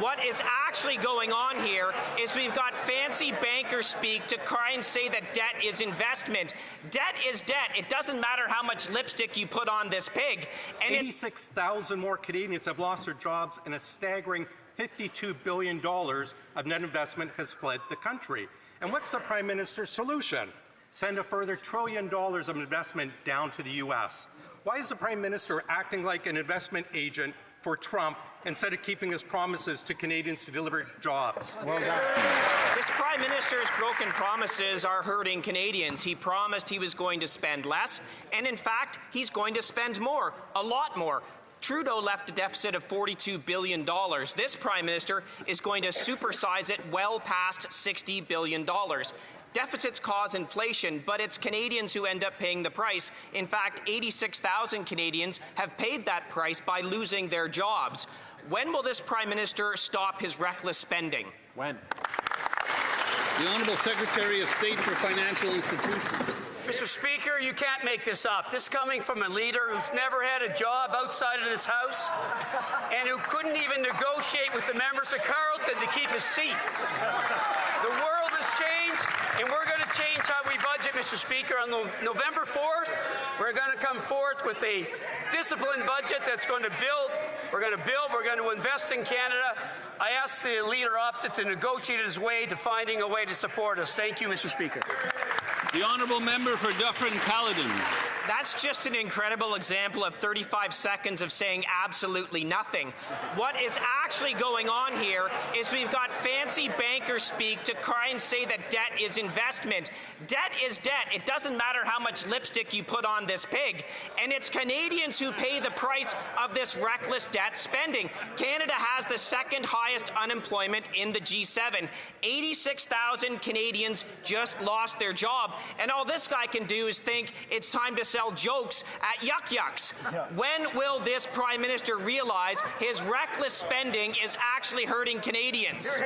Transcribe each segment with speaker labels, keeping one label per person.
Speaker 1: What is actually going on here is we've got fancy bankers speak to try and say that debt is investment. Debt is debt. It doesn't matter how much lipstick you put on this pig. And
Speaker 2: 86,000 more Canadians have lost their jobs, and a staggering $52 billion of net investment has fled the country. And what's the Prime Minister's solution? Send a further $1 trillion of investment down to the U.S. Why is the Prime Minister acting like an investment agent for Trump instead of keeping his promises to Canadians to deliver jobs?
Speaker 1: Well done. This Prime Minister's broken promises are hurting Canadians. He promised he was going to spend less, and in fact, he's going to spend more, a lot more. Trudeau left a deficit of $42 billion. This Prime Minister is going to supersize it well past $60 billion. Deficits cause inflation, but it's Canadians who end up paying the price. In fact, 86,000 Canadians have paid that price by losing their jobs. When will this Prime Minister stop his reckless spending?
Speaker 3: When?
Speaker 4: The Honourable Secretary of State for Financial Institutions.
Speaker 5: Mr. Speaker, you can't make this up. This coming from a leader who's never had a job outside of this House and who couldn't even negotiate with the members of Carleton to keep his seat. The world has changed, and we're going to change how we budget, Mr. Speaker. On November 4th, we're going to come forth with a disciplined budget that's going to build. We're going to build. We're going to invest in Canada. I ask the leader opposite to negotiate his way to finding a way to support us. Thank you, Mr. Speaker.
Speaker 4: The Honourable Member for Dufferin-Caledon.
Speaker 1: That's just an incredible example of 35 seconds of saying absolutely nothing. What is actually going on here is we've got fancy bankers speak to try and say that debt is investment. Debt is debt. It doesn't matter how much lipstick you put on this pig. And it's Canadians who pay the price of this reckless debt spending. Canada has the second highest unemployment in the G7. 86,000 Canadians just lost their job. And all this guy can do is think it's time to sell jokes at Yuck Yucks. When will this Prime Minister realize his reckless spending is actually hurting Canadians?
Speaker 4: The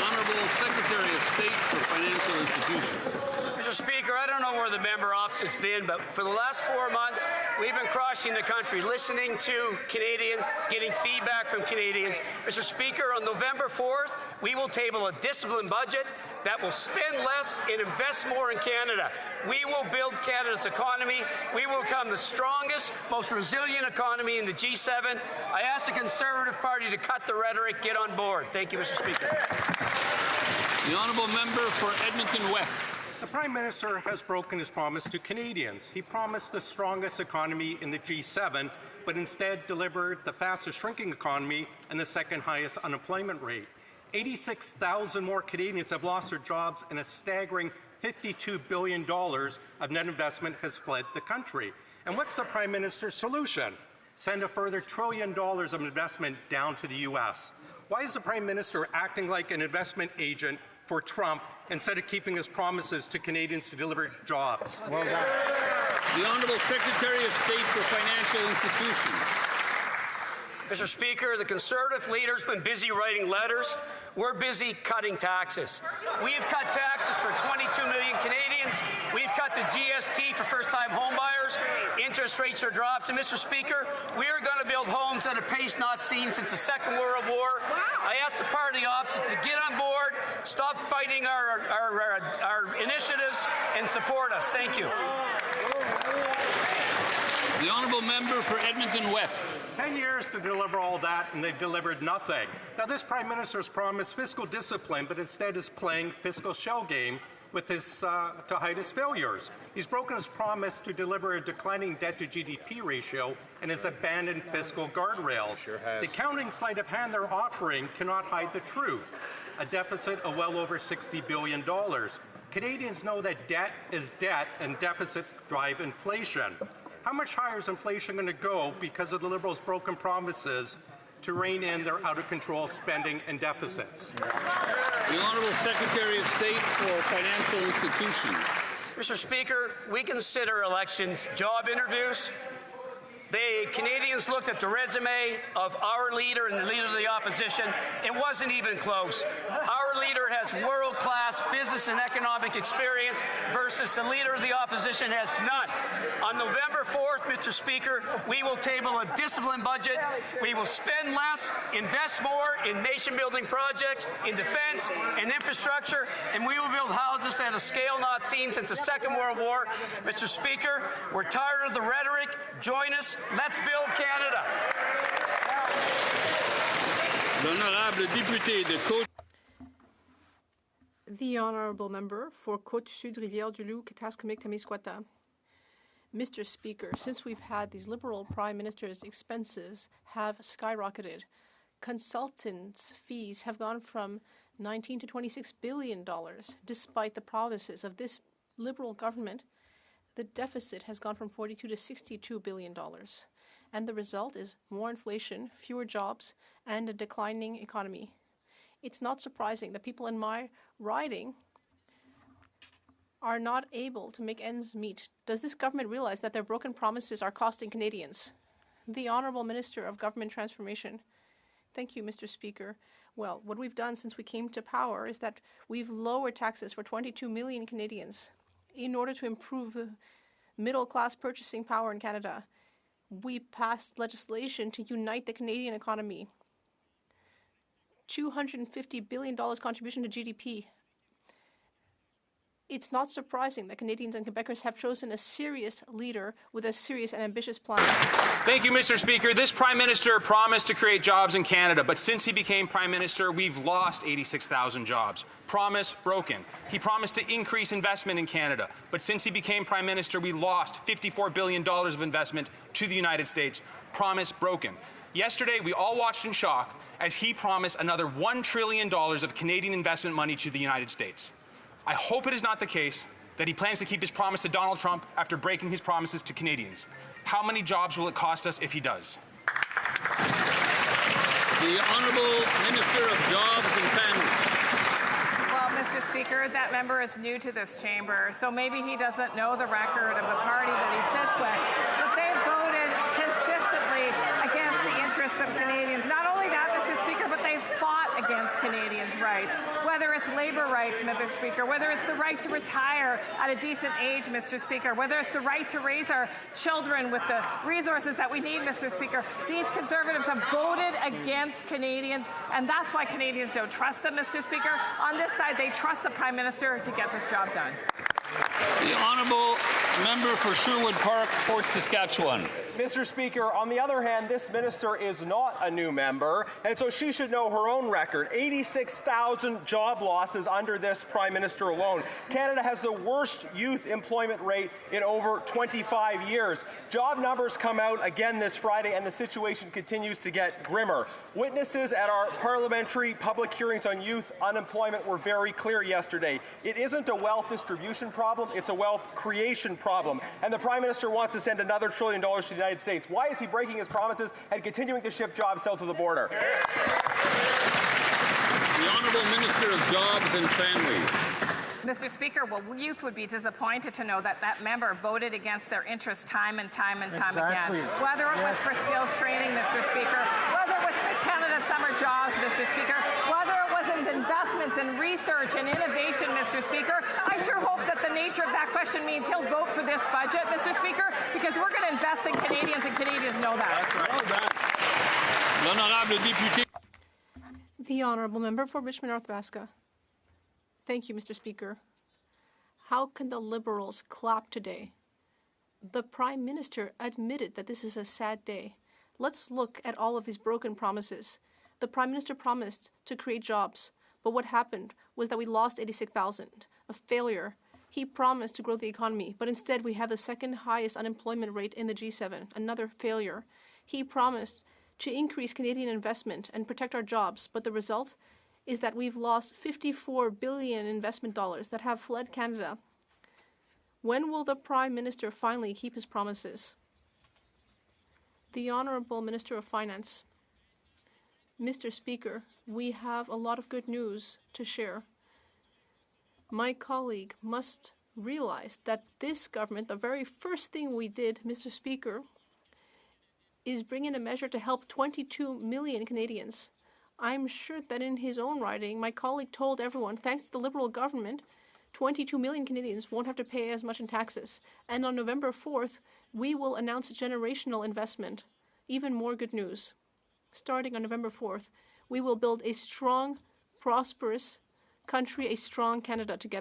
Speaker 4: Honourable Secretary of State for Financial Institutions.
Speaker 5: Mr. Speaker, I don't know where the member opposite's been, but for the last 4 months, we've been crossing the country, listening to Canadians, getting feedback from Canadians. Mr. Speaker, on November 4th, we will table a disciplined budget that will spend less and invest more in Canada. We will build Canada's economy. We will become the strongest, most resilient economy in the G7. I ask the Conservative Party to cut the rhetoric, get on board. Thank you, Mr. Speaker.
Speaker 4: The Honourable Member for Edmonton West.
Speaker 2: The Prime Minister has broken his promise to Canadians. He promised the strongest economy in the G7, but instead delivered the fastest shrinking economy and the second highest unemployment rate. 86,000 more Canadians have lost their jobs, and a staggering $52 billion of net investment has fled the country. And what's the Prime Minister's solution? Send a further $1 trillion of investment down to the U.S. Why is the Prime Minister acting like an investment agent for Trump instead of keeping his promises to Canadians to deliver jobs?
Speaker 3: Well done.
Speaker 4: The Honourable Secretary of State for Financial Institutions.
Speaker 5: Mr. Speaker, the Conservative leader's been busy writing letters. We're busy cutting taxes. We've cut taxes for 22 million Canadians. We've cut the GST for first-time homebuyers. Interest rates are dropped. And, Mr. Speaker, we are going to build homes at a pace not seen since the Second World War. I ask the party opposite to get on board, stop fighting our initiatives, and support us. Thank you.
Speaker 4: The Honourable Member for Edmonton West.
Speaker 2: 10 years to deliver all that, and they've delivered nothing. Now, this Prime Minister's promised fiscal discipline, but instead is playing fiscal shell game with his, to hide his failures. He's broken his promise to deliver a declining debt-to-GDP ratio and has abandoned fiscal guardrails.
Speaker 3: Sure has.
Speaker 2: The accounting sleight of hand they're offering cannot hide the truth. A deficit of well over $60 billion. Canadians know that debt is debt and deficits drive inflation. How much higher is inflation going to go because of the Liberals' broken promises to rein in their out-of-control spending and deficits?
Speaker 4: The Honourable Secretary of State for Financial Institutions.
Speaker 5: Mr. Speaker, we consider elections job interviews. Canadians looked at the resume of our leader and the leader of the opposition. It wasn't even close. Our leader has world-class business and economic experience versus the leader of the opposition has none. On November 4th, Mr. Speaker, we will table a disciplined budget. We will spend less, invest more in nation-building projects, in defence and infrastructure, and we will build houses at a scale not seen since the Second World War. Mr. Speaker, we're tired of the rhetoric. Join us. Let's build Canada.
Speaker 4: L'honorable député de Côte.
Speaker 3: The honourable member for Côte-Sud, Rivière-du-Loup, Kataskamik-Témiscouata. Mr. Speaker, since we've had these Liberal Prime Minister's expenses have skyrocketed, consultants' fees have gone from $19 to $26 billion, despite the promises of this Liberal government. The deficit has gone from $42 to $62 billion. And the result is more inflation, fewer jobs, and a declining economy. It's not surprising that people in my riding are not able to make ends meet. Does this government realize that their broken promises are costing Canadians? The Honourable Minister of Government Transformation. Thank you, Mr. Speaker. Well, what we've done since we came to power is that we've lowered taxes for 22 million Canadians in order to improve the middle-class purchasing power in Canada. We passed legislation to unite the Canadian economy. $250 billion contribution to GDP. It's not surprising that Canadians and Quebecers have chosen a serious leader with a serious and ambitious plan.
Speaker 6: Thank you, Mr. Speaker. This Prime Minister promised to create jobs in Canada, but since he became Prime Minister, we've lost 86,000 jobs. Promise broken. He promised to increase investment in Canada, but since he became Prime Minister, we lost $54 billion of investment to the United States. Promise broken. Yesterday, we all watched in shock as he promised another $1 trillion of Canadian investment money to the United States. I hope it is not the case that he plans to keep his promise to Donald Trump after breaking his promises to Canadians. How many jobs will it cost us if he does?
Speaker 4: The Honourable Minister of Jobs and Families.
Speaker 7: Well, Mr. Speaker, that member is new to this chamber, so maybe he doesn't know the record of the party that he sits with. But they voted consistently against the interests of Canadians. Not only that, Mr. Speaker, but they fought against Canadians' rights, whether it's labour rights, Mr. Speaker, whether it's the right to retire at a decent age, Mr. Speaker, whether it's the right to raise our children with the resources that we need, Mr. Speaker. These Conservatives have voted against Canadians, and that's why Canadians don't trust them, Mr. Speaker. On this side, they trust the Prime Minister to get this job done.
Speaker 4: The Honourable Member for Sherwood Park, Fort Saskatchewan.
Speaker 8: Mr. Speaker, on the other hand, this minister is not a new member, and so she should know her own record. 86,000 job losses under this Prime Minister alone. Canada has the worst youth employment rate in over 25 years. Job numbers come out again this Friday, and the situation continues to get grimmer. Witnesses at our parliamentary public hearings on youth unemployment were very clear yesterday. It isn't a wealth distribution problem, it's a wealth creation problem. And the Prime Minister wants to send another $1 trillion to the United States. Why is he breaking his promises and continuing to ship jobs south of the border?
Speaker 4: The Honourable Minister of Jobs and Families.
Speaker 7: Mr. Speaker, well, youth would be disappointed to know that that member voted against their interests time and time again. Whether it was for skills training, Mr. Speaker, whether it was for Canada Summer Jobs, Mr. Speaker, whether it was in investments in research and innovation, Mr. Speaker, I sure hope that the nature of that question means he'll vote for this budget, Mr. Speaker, because we're going to invest in Canadians, and Canadians know that.
Speaker 4: L'Honorable Député.
Speaker 3: The Honourable Member for Richmond North Basca. Thank you, Mr. Speaker. How can the Liberals clap today? The Prime Minister admitted that this is a sad day. Let's look at all of these broken promises. The Prime Minister promised to create jobs, but what happened was that we lost 86,000, a failure. He promised to grow the economy, but instead we have the second highest unemployment rate in the G7, another failure. He promised to increase Canadian investment and protect our jobs, but the result is that we've lost $54 billion investment dollars that have fled Canada. When will the Prime Minister finally keep his promises? The Honourable Minister of Finance. Mr. Speaker, we have a lot of good news to share. My colleague must realize that this government, the very first thing we did, Mr. Speaker, is bringing a measure to help 22 million Canadians. I'm sure that in his own writing, my colleague told everyone, thanks to the Liberal government, 22 million Canadians won't have to pay as much in taxes. And on November 4th, we will announce a generational investment. Even more good news. Starting on November 4th, we will build a strong, prosperous country, a strong Canada together.